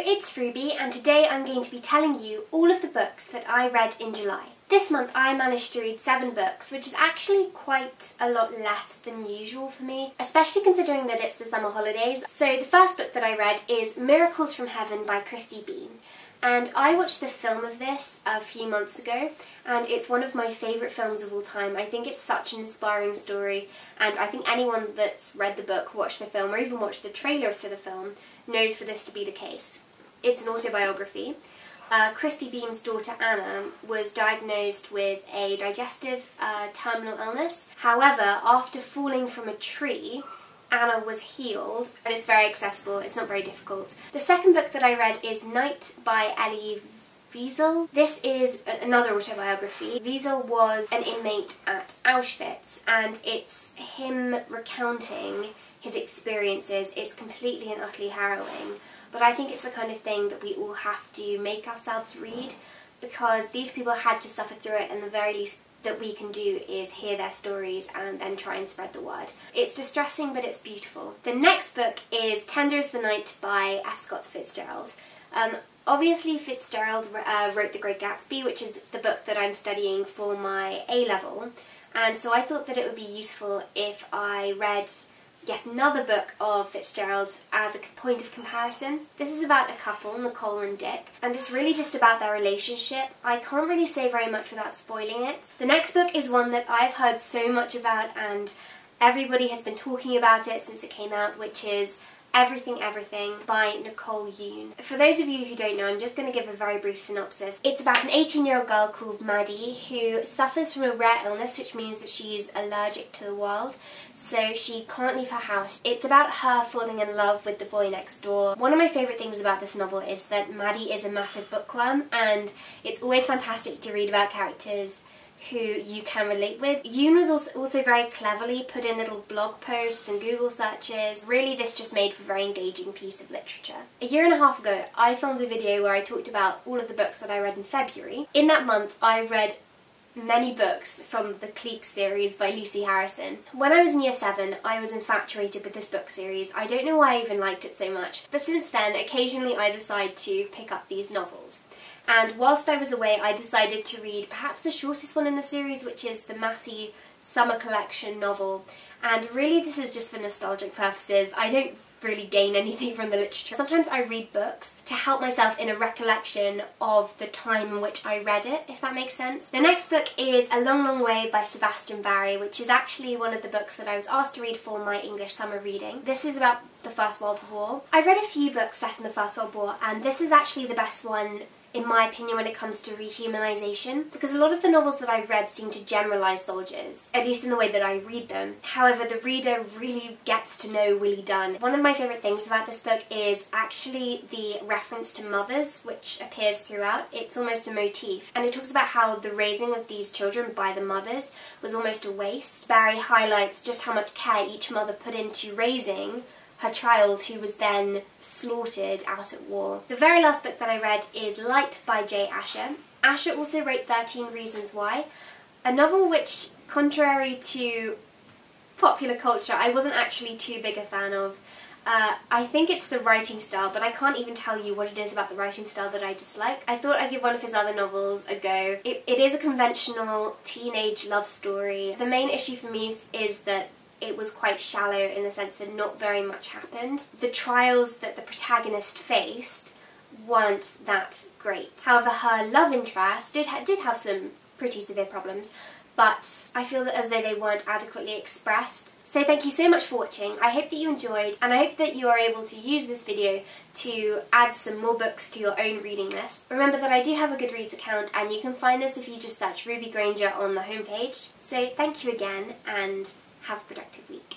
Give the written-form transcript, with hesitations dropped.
it's Ruby, and today I'm going to be telling you all of the books that I read in July. This month I managed to read 7 books, which is actually quite a lot less than usual for me, especially considering that it's the summer holidays. So the first book that I read is Miracles from Heaven by Christy Bean. And I watched the film of this a few months ago, and it's one of my favourite films of all time. I think it's such an inspiring story, and I think anyone that's read the book, watched the film, or even watched the trailer for the film knows for this to be the case. It's an autobiography. Christy Bean's daughter Anna was diagnosed with a digestive terminal illness. However, after falling from a tree, Anna was healed, and it's very accessible, it's not very difficult. The second book that I read is Night by Elie Wiesel. This is another autobiography. Wiesel was an inmate at Auschwitz, and it's him recounting his experiences. It's completely and utterly harrowing, but I think it's the kind of thing that we all have to make ourselves read, because these people had to suffer through it, and the very least that we can do is hear their stories and then try and spread the word. It's distressing, but it's beautiful. The next book is Tender as the Night by F. Scott Fitzgerald. Obviously Fitzgerald wrote The Great Gatsby, which is the book that I'm studying for my A-level, and so I thought that it would be useful if I read yet another book of Fitzgerald's as a point of comparison. This is about a couple, Nicole and Dick, and it's really just about their relationship. I can't really say very much without spoiling it. The next book is one that I've heard so much about, and everybody has been talking about it since it came out, which is Everything Everything by Nicole Yoon. For those of you who don't know, I'm just going to give a very brief synopsis. It's about an 18-year-old girl called Maddie who suffers from a rare illness, which means that she's allergic to the world, so she can't leave her house. It's about her falling in love with the boy next door. One of my favourite things about this novel is that Maddie is a massive bookworm, and it's always fantastic to read about characters who you can relate with. Yoon was also very cleverly put in little blog posts and Google searches. Really, this just made for a very engaging piece of literature. A year and a half ago, I filmed a video where I talked about all of the books that I read in February. In that month, I read many books from the Clique series by Lucy Harrison. When I was in year 7, I was infatuated with this book series. I don't know why I even liked it so much, but since then, occasionally I decide to pick up these novels. And whilst I was away, I decided to read perhaps the shortest one in the series, which is the Massey Summer Collection novel. And really, this is just for nostalgic purposes. I don't really gain anything from the literature. Sometimes I read books to help myself in a recollection of the time in which I read it, if that makes sense. The next book is A Long, Long Way by Sebastian Barry, which is actually one of the books that I was asked to read for my English summer reading. This is about the First World War. I read a few books set in the First World War, and this is actually the best one in my opinion when it comes to rehumanisation, because a lot of the novels that I've read seem to generalise soldiers, at least in the way that I read them. However, the reader really gets to know Willie Dunn. One of my favourite things about this book is actually the reference to mothers, which appears throughout. It's almost a motif, and it talks about how the raising of these children by the mothers was almost a waste. Barry highlights just how much care each mother put into raising her child, who was then slaughtered out at war. The very last book that I read is Light by J. Asher. Asher also wrote 13 Reasons Why, a novel which, contrary to popular culture, I wasn't actually too big a fan of. I think it's the writing style, but I can't even tell you what it is about the writing style that I dislike. I thought I'd give one of his other novels a go. It is a conventional teenage love story. The main issue for me is that it was quite shallow in the sense that not very much happened. The trials that the protagonist faced weren't that great. However, her love interest did have some pretty severe problems, but I feel that as though they weren't adequately expressed. So thank you so much for watching. I hope that you enjoyed, and I hope that you are able to use this video to add some more books to your own reading list. Remember that I do have a Goodreads account, and you can find this if you just search Ruby Granger on the homepage. So thank you again, and have a productive week.